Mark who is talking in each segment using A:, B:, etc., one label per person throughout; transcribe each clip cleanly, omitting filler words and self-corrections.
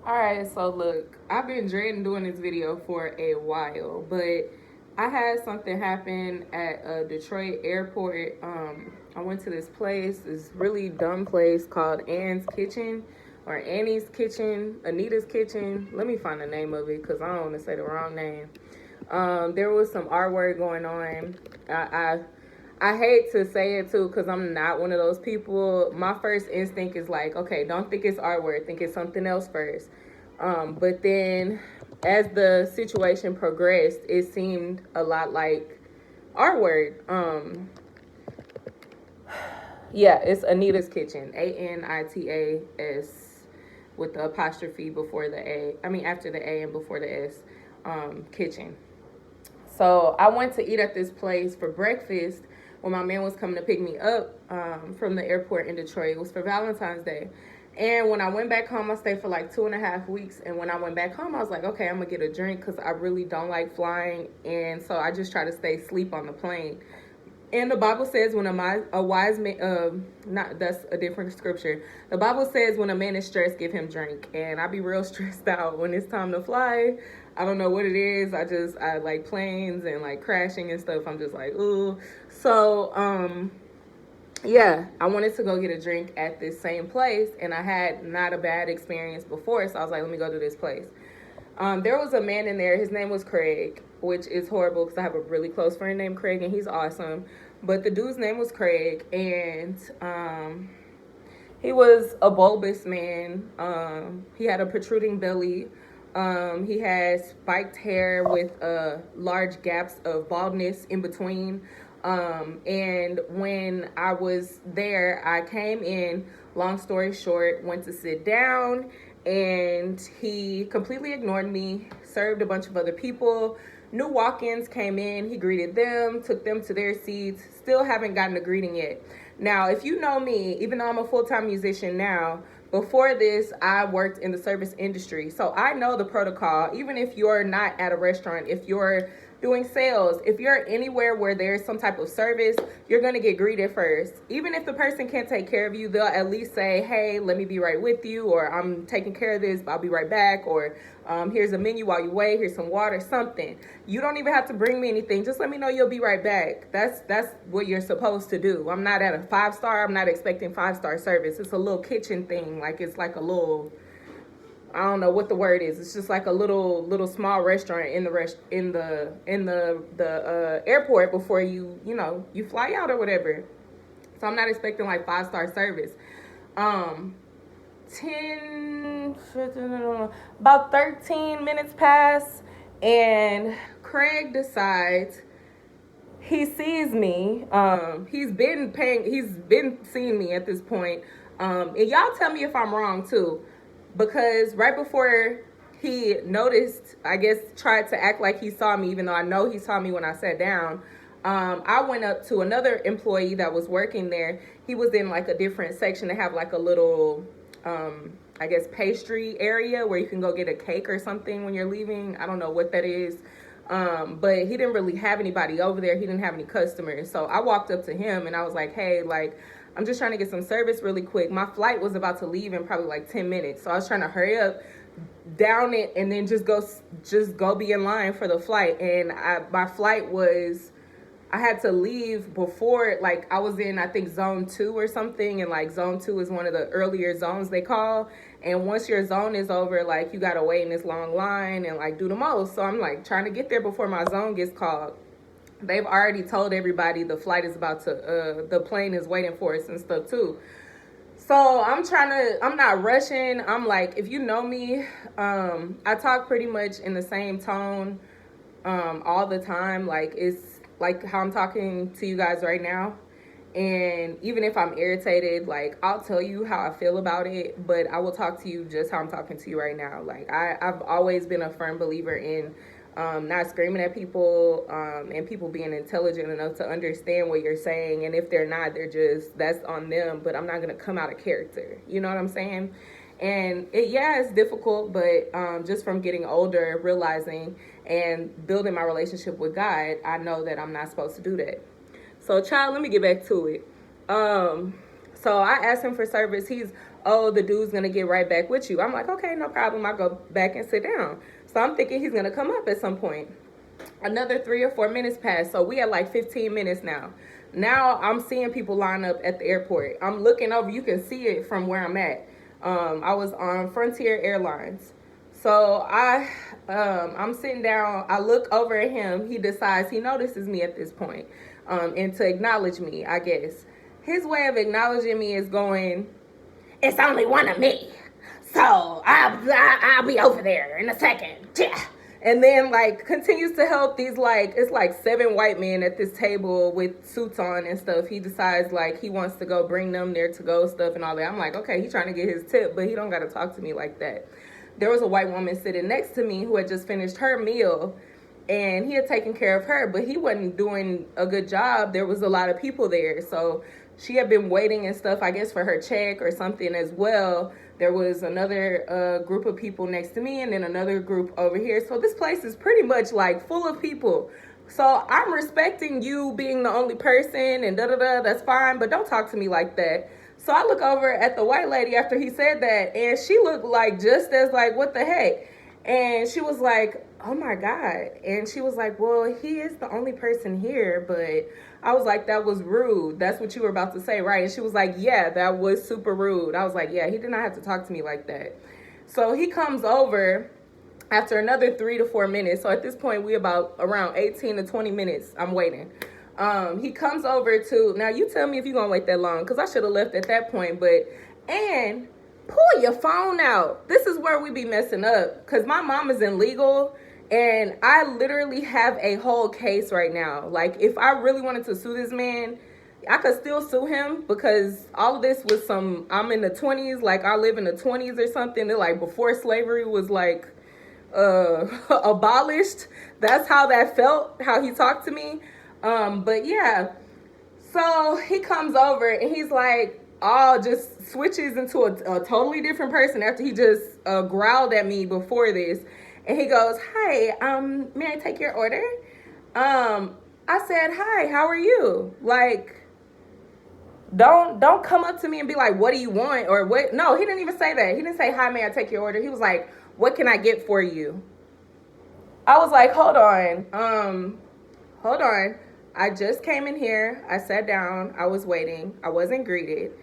A: Alright, so look, I've been dreading doing this video for a while, but I had something happen at a Detroit airport. I went to this place, this really dumb place called Ann's Kitchen or Annie's Kitchen, Anita's Kitchen. Let me find the name of it because I don't want to say the wrong name. There was some R word going on. I hate to say it too because I'm not one of those people. My first instinct is like, okay, don't think it's R word, think it's something else first. But then as the situation progressed, it seemed a lot like R word. Yeah, it's Anita's Kitchen, Anitas with the apostrophe before the A. I mean, after the A and before the S. Kitchen. So I went to eat at this place for breakfast when my man was coming to pick me up from the airport in Detroit. It was for Valentine's Day. And when I went back home, I stayed for like 2.5 weeks. And when I went back home, I was like, okay, I'm going to get a drink because I really don't like flying. And so I just try to stay asleep on the plane. And the Bible says when a wise man, that's a different scripture. The Bible says when a man is stressed, give him drink. And I be real stressed out when it's time to fly. I don't know what it is. I like planes and like crashing and stuff. I'm just like, ooh. So, yeah, I wanted to go get a drink at this same place. And I had not a bad experience before. So I was like, let me go to this place. There was a man in there. His name was Craig, which is horrible because I have a really close friend named Craig, and he's awesome. But the dude's name was Craig, and he was a bulbous man. He had a protruding belly. He had spiked hair with large gaps of baldness in between. And when I was there, I came in, long story short, went to sit down, and he completely ignored me, served a bunch of other people. New walk-ins came in, he greeted them, took them to their seats. Still haven't gotten a greeting yet. Now, if you know me, even though I'm a full-time musician now, before this, I worked in the service industry. So I know the protocol. Even if you're not at a restaurant, if you're doing sales, if you're anywhere where there's some type of service, you're going to get greeted first. Even if the person can't take care of you, they'll at least say, hey, let me be right with you, or I'm taking care of this, I'll be right back, or here's a menu while you wait, here's some water, something. You don't even have to bring me anything. Just let me know you'll be right back. That's what you're supposed to do. I'm not at a 5-star. I'm not expecting 5-star service. It's a little kitchen thing. Like it's like a little, I don't know what the word is. It's just like a little small restaurant in the airport before you fly out or whatever. So I'm not expecting like 5-star service. 13 minutes pass, and Craig decides he sees me. He's been seeing me at this point. And y'all tell me if I'm wrong too. Because right before he noticed, I guess, tried to act like he saw me, even though I know he saw me when I sat down, I went up to another employee that was working there. He was in like a different section. They have like a little, I guess, pastry area where you can go get a cake or something when you're leaving. I don't know what that is. But he didn't really have anybody over there. He didn't have any customers. So I walked up to him and I was like, hey, like, I'm just trying to get some service really quick. My flight was about to leave in probably like 10 minutes. So I was trying to hurry up, down it, and then just go be in line for the flight. And my flight was, I had to leave before, like, I was in, I think, zone 2 or something. And like zone 2 is one of the earlier zones they call. And once your zone is over, like, you got to wait in this long line and like do the most. So I'm like trying to get there before my zone gets called. They've already told everybody the flight is about to, the plane is waiting for us and stuff too. So I'm not rushing. I'm like, if you know me, I talk pretty much in the same tone all the time. Like, it's like how I'm talking to you guys right now. And even if I'm irritated, like, I'll tell you how I feel about it, but I will talk to you just how I'm talking to you right now. Like, I've always been a firm believer in not screaming at people, and people being intelligent enough to understand what you're saying. And if they're not, that's on them, but I'm not going to come out of character. You know what I'm saying? And it's difficult, but just from getting older, realizing and building my relationship with God, I know that I'm not supposed to do that. So, child, let me get back to it. So I asked him for service. He's, oh, the dude's gonna get right back with you. I'm like, okay, no problem. I go back and sit down. So I'm thinking he's gonna come up at some point. Another 3 or 4 minutes passed. So we had like 15 minutes now. Now I'm seeing people line up at the airport. I'm looking over. You can see it from where I'm at. I was on Frontier Airlines. So I'm sitting down. I look over at him. He decides he notices me at this point, and to acknowledge me, I guess. His way of acknowledging me is going, "It's only one of me, so I'll be over there in a second." Yeah. And then like continues to help these like, it's like 7 white men at this table with suits on and stuff. He decides like he wants to go bring them their to-go stuff and all that. I'm like, okay, he's trying to get his tip, but he don't got to talk to me like that. There was a white woman sitting next to me who had just finished her meal, and he had taken care of her, but he wasn't doing a good job. There was a lot of people there, so she had been waiting and stuff, I guess, for her check or something as well. There was another group of people next to me and then another group over here. So this place is pretty much like full of people. So I'm respecting you being the only person and da-da-da, that's fine, but don't talk to me like that. So I look over at the white lady after he said that, and she looked like just as like, what the heck? And she was like, oh my God. And she was like, well, he is the only person here, but I was like, that was rude. That's what you were about to say, right? And she was like, yeah, that was super rude. I was like, yeah, he did not have to talk to me like that. So he comes over after another 3 to 4 minutes. So at this point, we about around 18 to 20 minutes. I'm waiting. He comes over to, now you tell me if you're going to wait that long, because I should have left at that point, and pull your phone out. This is where we be messing up, because my mom is in legal, and I literally have a whole case right now. Like, if I really wanted to sue this man, I could still sue him, because all of this was I'm in the 20s, like I live in the 20s or something. They're like before slavery was like abolished. That's how that felt, how he talked to me. But yeah, so he comes over and he's like, just switches into a totally different person after he just growled at me before this. And he goes, hi, may I take your order? I said, hi, how are you? Like, don't come up to me and be like, what do you want? Or what? No, he didn't even say that. He didn't say, hi, may I take your order? He was like, what can I get for you? I was like, hold on. I just came in here. I sat down. I was waiting. I wasn't greeted.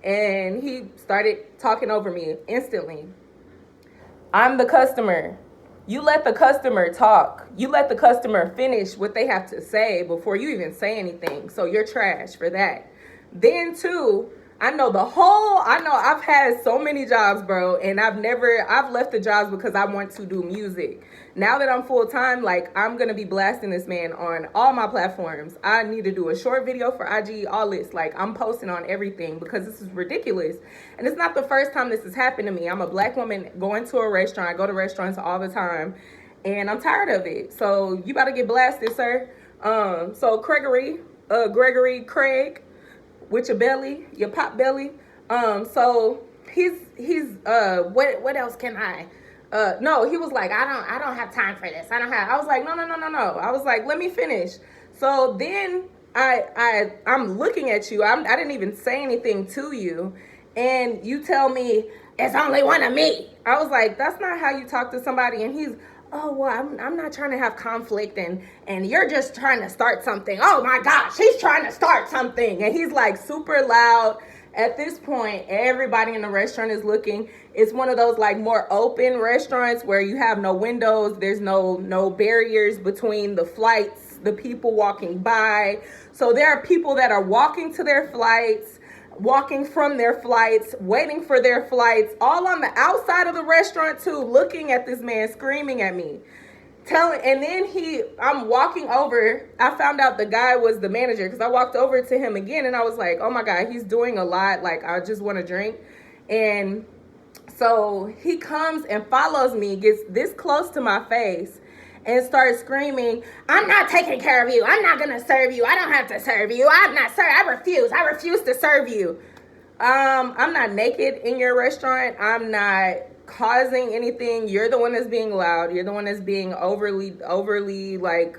A: And he started talking over me instantly. I'm the customer. You let the customer talk. You let the customer finish what they have to say before you even say anything. So you're trash for that. Then too, I know I've had so many jobs, bro, and I've left the jobs because I want to do music. Now that I'm full-time, like, I'm going to be blasting this man on all my platforms. I need to do a short video for IG, all this. Like, I'm posting on everything because this is ridiculous. And it's not the first time this has happened to me. I'm a black woman going to a restaurant. I go to restaurants all the time, and I'm tired of it. So you better get blasted, sir. So Craig, with your belly, your pop belly. So he's what else can I? No, he was like, I don't have time for this. I was like, no. I was like, let me finish. So then I'm looking at you. I didn't even say anything to you. And you tell me, it's only one of me. I was like, that's not how you talk to somebody. And he's, oh, well, I'm not trying to have conflict, and you're just trying to start something. Oh my gosh, he's trying to start something. And he's like super loud. At this point, everybody in the restaurant is looking. It's one of those like more open restaurants where you have no windows. There's no barriers between the flights, the people walking by. So there are people that are walking to their flights, walking from their flights, waiting for their flights, all on the outside of the restaurant too, looking at this man screaming at me. And then I'm walking over. I found out the guy was the manager because I walked over to him again and I was like, oh my God, he's doing a lot. Like, I just want to drink. And so he comes and follows me, gets this close to my face and starts screaming, I'm not taking care of you. I'm not going to serve you. I don't have to serve you. I refuse to serve you. I'm not naked in your restaurant. I'm not causing anything. You're the one that's being loud. You're the one that's being overly like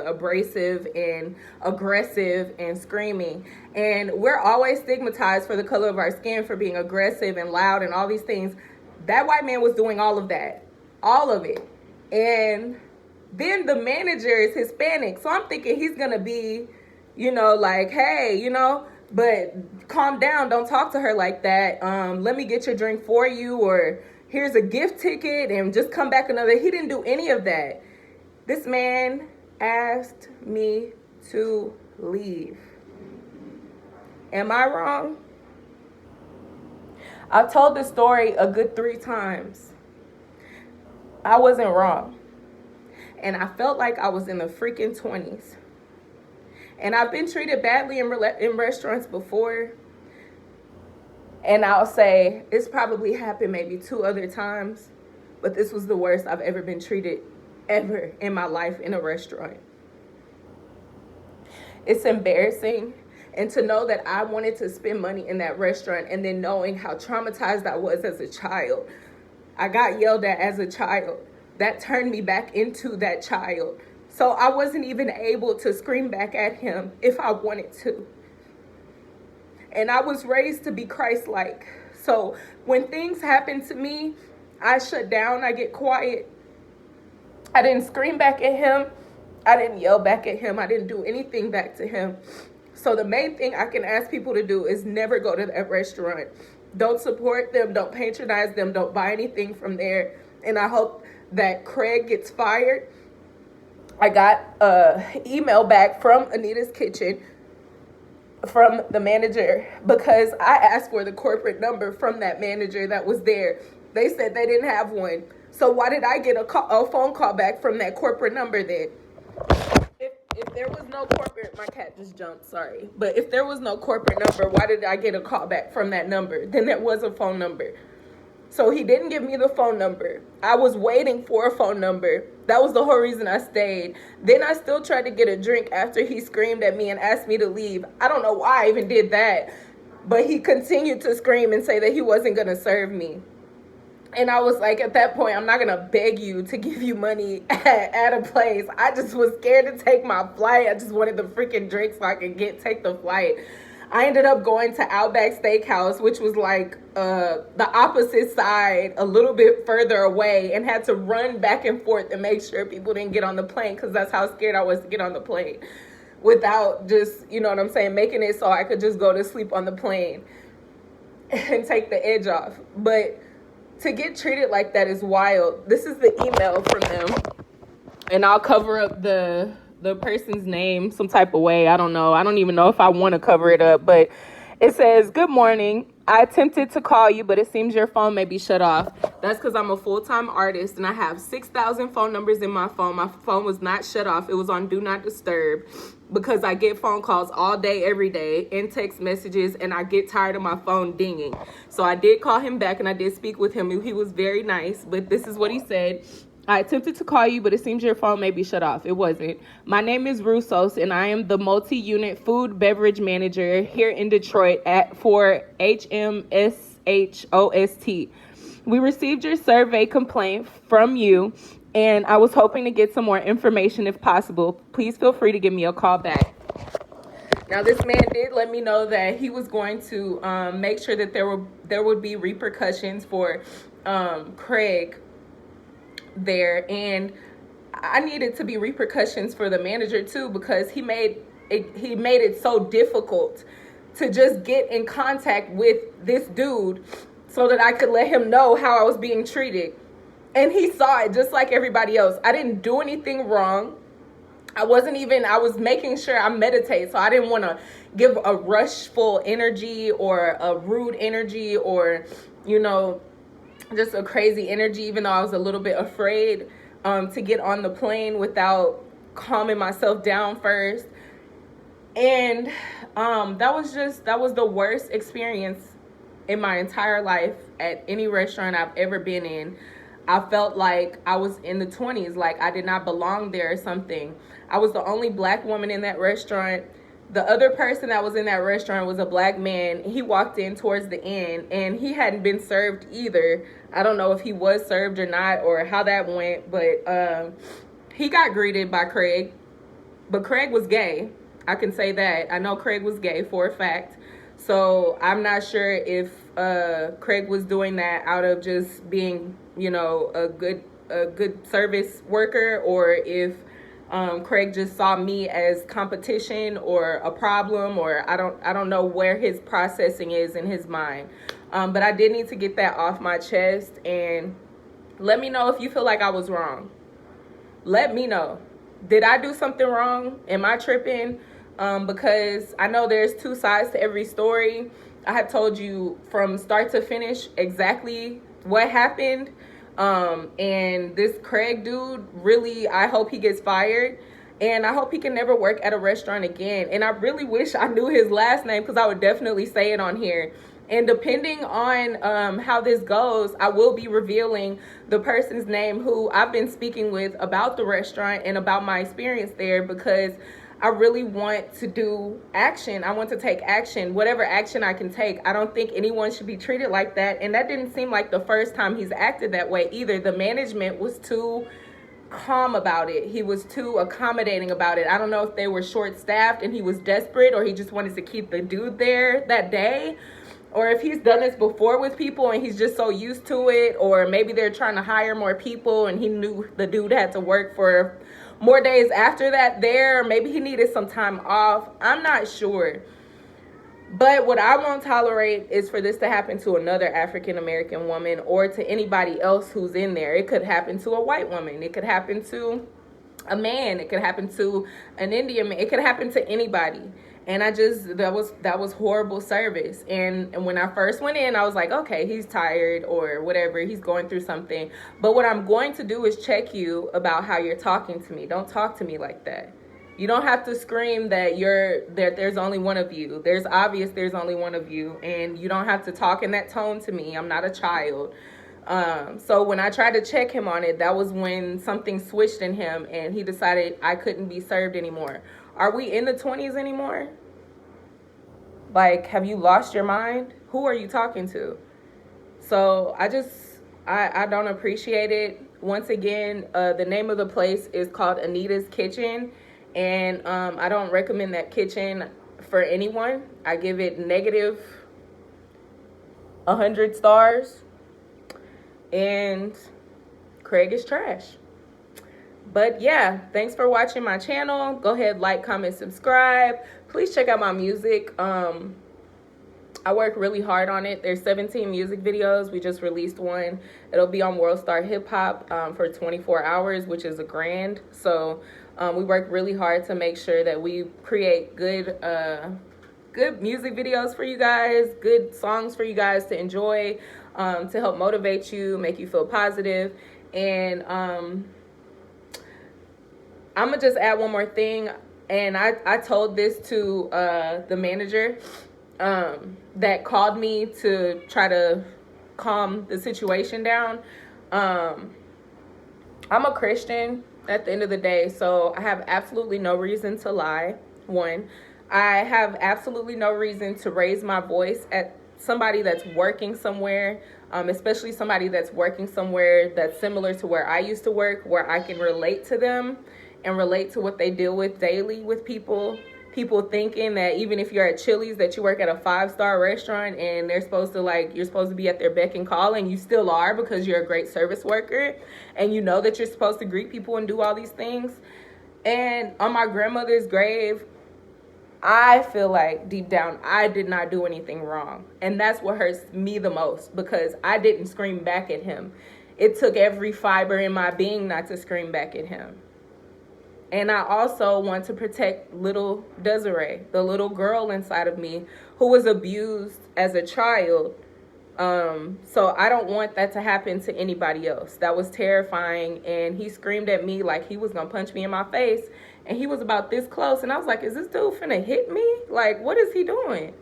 A: abrasive and aggressive and screaming. And we're always stigmatized for the color of our skin, for being aggressive and loud and all these things. That white man was doing all of that, all of it. And then the manager is Hispanic, so I'm thinking he's gonna be, like, hey, but calm down, don't talk to her like that. Let me get your drink for you, or here's a gift ticket and just come back another. He didn't do any of that. This man asked me to leave. Am I wrong? I've told this story a good 3 times. I wasn't wrong. And I felt like I was in the freaking 20s. And I've been treated badly in restaurants before. And I'll say it's probably happened maybe 2 other times. But this was the worst I've ever been treated ever in my life in a restaurant. It's embarrassing. And to know that I wanted to spend money in that restaurant, and then knowing how traumatized I was as a child. I got yelled at as a child. That turned me back into that child. So I wasn't even able to scream back at him if I wanted to. And I was raised to be Christ-like. So when things happen to me, I shut down, I get quiet. I didn't scream back at him. I didn't yell back at him. I didn't do anything back to him. So the main thing I can ask people to do is never go to that restaurant. Don't support them. Don't patronize them. Don't buy anything from there. And I hope that Craig gets fired. I got an email back from Anita's Kitchen from the manager because I asked for the corporate number from that manager that was there. They said they didn't have one. So why did I get a phone call back from that corporate number then? If there was no corporate, my cat just jumped, sorry. But if there was no corporate number, why did I get a call back from that number? Then there was a phone number. So he didn't give me the phone number. I was waiting for a phone number. That was the whole reason I stayed. Then I still tried to get a drink after he screamed at me and asked me to leave. I don't know why I even did that. But he continued to scream and say that he wasn't going to serve me. And I was like, at that point, I'm not going to beg you to give you money at a place. I just was scared to take my flight. I just wanted the freaking drink so I could take the flight. I ended up going to Outback Steakhouse, which was like the opposite side, a little bit further away, and had to run back and forth and make sure people didn't get on the plane because that's how scared I was to get on the plane without just, making it so I could just go to sleep on the plane and take the edge off. But to get treated like that is wild. This is the email from them. And I'll cover up the person's name some type of way. I don't know. I don't even know if I want to cover it up. But it says, "Good morning. I attempted to call you, but it seems your phone may be shut off. That's because I'm a full-time artist and I have 6,000 phone numbers in my phone. My phone was not shut off. It was on Do Not Disturb because I get phone calls all day, every day, and text messages, and I get tired of my phone dinging. So I did call him back and I did speak with him. He was very nice, but this is what he said. I attempted to call you, but it seems your phone may be shut off. It wasn't. My name is Russos, and I am the multi-unit food beverage manager here in Detroit for HMSHOST. We received your survey complaint from you, and I was hoping to get some more information if possible. Please feel free to give me a call back." Now, this man did let me know that he was going to make sure that there would be repercussions for Craig there, and I needed to be repercussions for the manager too, because he made it so difficult to just get in contact with this dude so that I could let him know how I was being treated. And he saw it just like everybody else. I didn't do anything wrong. I was making sure I meditate, so I didn't want to give a rushful energy or a rude energy or, just a crazy energy, even though I was a little bit afraid to get on the plane without calming myself down first. And that was the worst experience in my entire life at any restaurant I've ever been in. I felt like I was in the 20s, like I did not belong there or something. I was the only black woman in that restaurant. The other person that was in that restaurant was a black man. He walked in towards the end, and he hadn't been served either. I don't know if he was served or not or how that went, but he got greeted by Craig. But Craig was gay. I can say that. I know Craig was gay for a fact. So I'm not sure if Craig was doing that out of just being, you know, a good service worker, or if Craig just saw me as competition or a problem, or I don't know where his processing is in his mind. But I did need to get that off my chest, and let me know if you feel like I was wrong. Let me know. Did I do something wrong? Am I tripping? Because I know there's two sides to every story. I have told you from start to finish exactly what happened. And this Craig dude, really, I hope he gets fired. And I hope he can never work at a restaurant again. And I really wish I knew his last name, because I would definitely say it on here. And depending on how this goes, I will be revealing the person's name who I've been speaking with about the restaurant and about my experience there, because I really want to do action. I want to take action, whatever action I can take. I don't think anyone should be treated like that. And that didn't seem like the first time he's acted that way either. The management was too calm about it. He was too accommodating about it. I don't know if they were short-staffed and he was desperate, or he just wanted to keep the dude there that day, or if he's done this before with people and he's just so used to it, or maybe they're trying to hire more people and he knew the dude had to work for more days after that there. Maybe he needed some time off. I'm not sure. But what I won't tolerate is for this to happen to another African-American woman, or to anybody else who's in there. It could happen to a white woman. It could happen to a man. It could happen to an Indian man. It could happen to anybody. And that was horrible service. And when I first went in, I was like, okay, he's tired or whatever. He's going through something. But what I'm going to do is check you about how you're talking to me. Don't talk to me like that. You don't have to scream that there's only one of you. There's only one of you. And you don't have to talk in that tone to me. I'm not a child. So when I tried to check him on it, that was when something switched in him and he decided I couldn't be served anymore. Are we in the 20s anymore? Like, have you lost your mind? Who are you talking to? So I don't appreciate it. Once again, the name of the place is called Anita's Kitchen. And I don't recommend that kitchen for anyone. I give it negative 100 stars. And Craig is trash. But yeah, thanks for watching my channel. Go ahead, like, comment, subscribe. Please check out my music. I work really hard on it. There's 17 music videos. We just released one. It'll be on World Star Hip Hop for 24 hours, which is $1,000. So we work really hard to make sure that we create good music videos for you guys, good songs for you guys to enjoy, to help motivate you, make you feel positive. And I'm gonna just add one more thing. And I told this to the manager that called me to try to calm the situation down. I'm a Christian at the end of the day, so I have absolutely no reason to lie. One, I have absolutely no reason to raise my voice at somebody that's working somewhere, especially somebody that's working somewhere that's similar to where I used to work, where I can relate to them and relate to what they deal with daily with people thinking that even if you're at Chili's, that you work at a 5-star restaurant and they're supposed to, like, you're supposed to be at their beck and call, and you still are because you're a great service worker and you know that you're supposed to greet people and do all these things. And on my grandmother's grave, I feel like deep down I did not do anything wrong, and that's what hurts me the most, because I didn't scream back at him. It took every fiber in my being not to scream back at him. And I also want to protect little Desiree, the little girl inside of me who was abused as a child. So I don't want that to happen to anybody else. That was terrifying. And he screamed at me like he was going to punch me in my face. And he was about this close. And I was like, is this dude finna hit me? Like, what is he doing?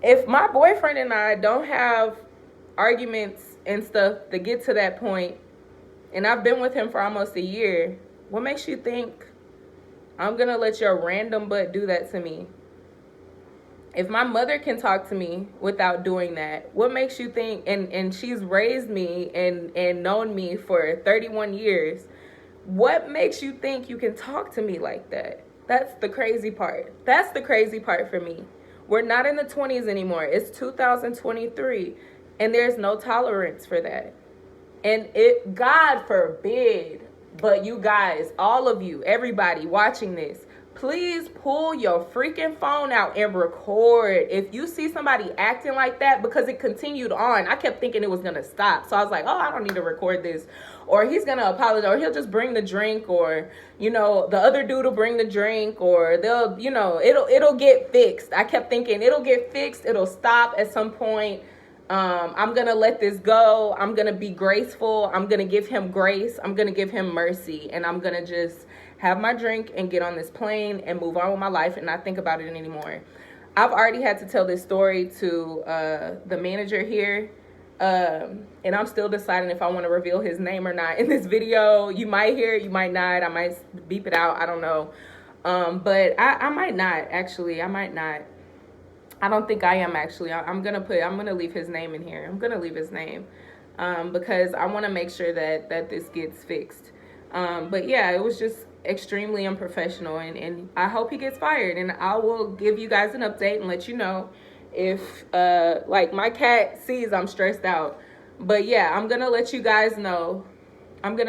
A: If my boyfriend and I don't have arguments and stuff to get to that point, and I've been with him for almost a year, what makes you think I'm going to let your random butt do that to me? If my mother can talk to me without doing that, what makes you think, and she's raised me and known me for 31 years, What makes you think you can talk to me like that? That's the crazy part. That's the crazy part for me. We're not in the 20s anymore. It's 2023, and there's no tolerance for that. And it, God forbid, but you guys, all of you, everybody watching this, please pull your freaking phone out and record if you see somebody acting like that, because it continued on. I kept thinking it was going to stop. So I was like, oh, I don't need to record this. Or he's going to apologize, or he'll just bring the drink, or, you know, the other dude will bring the drink, or they'll, you know, it'll get fixed. I kept thinking it'll get fixed. It'll stop at some point. I'm going to let this go. I'm going to be graceful. I'm going to give him grace. I'm going to give him mercy. And I'm going to just have my drink and get on this plane and move on with my life and not think about it anymore. I've already had to tell this story to the manager here. And I'm still deciding if I want to reveal his name or not in this video. You might hear it, you might not. I might beep it out. I don't know. But I might not, actually. I might not. I don't think I am, actually. I'm going to leave his name in here. I'm going to leave his name because I want to make sure that this gets fixed. But yeah, it was just extremely unprofessional, and I hope he gets fired, and I will give you guys an update and let you know if like my cat sees I'm stressed out. But yeah, I'm going to let you guys know. I'm going to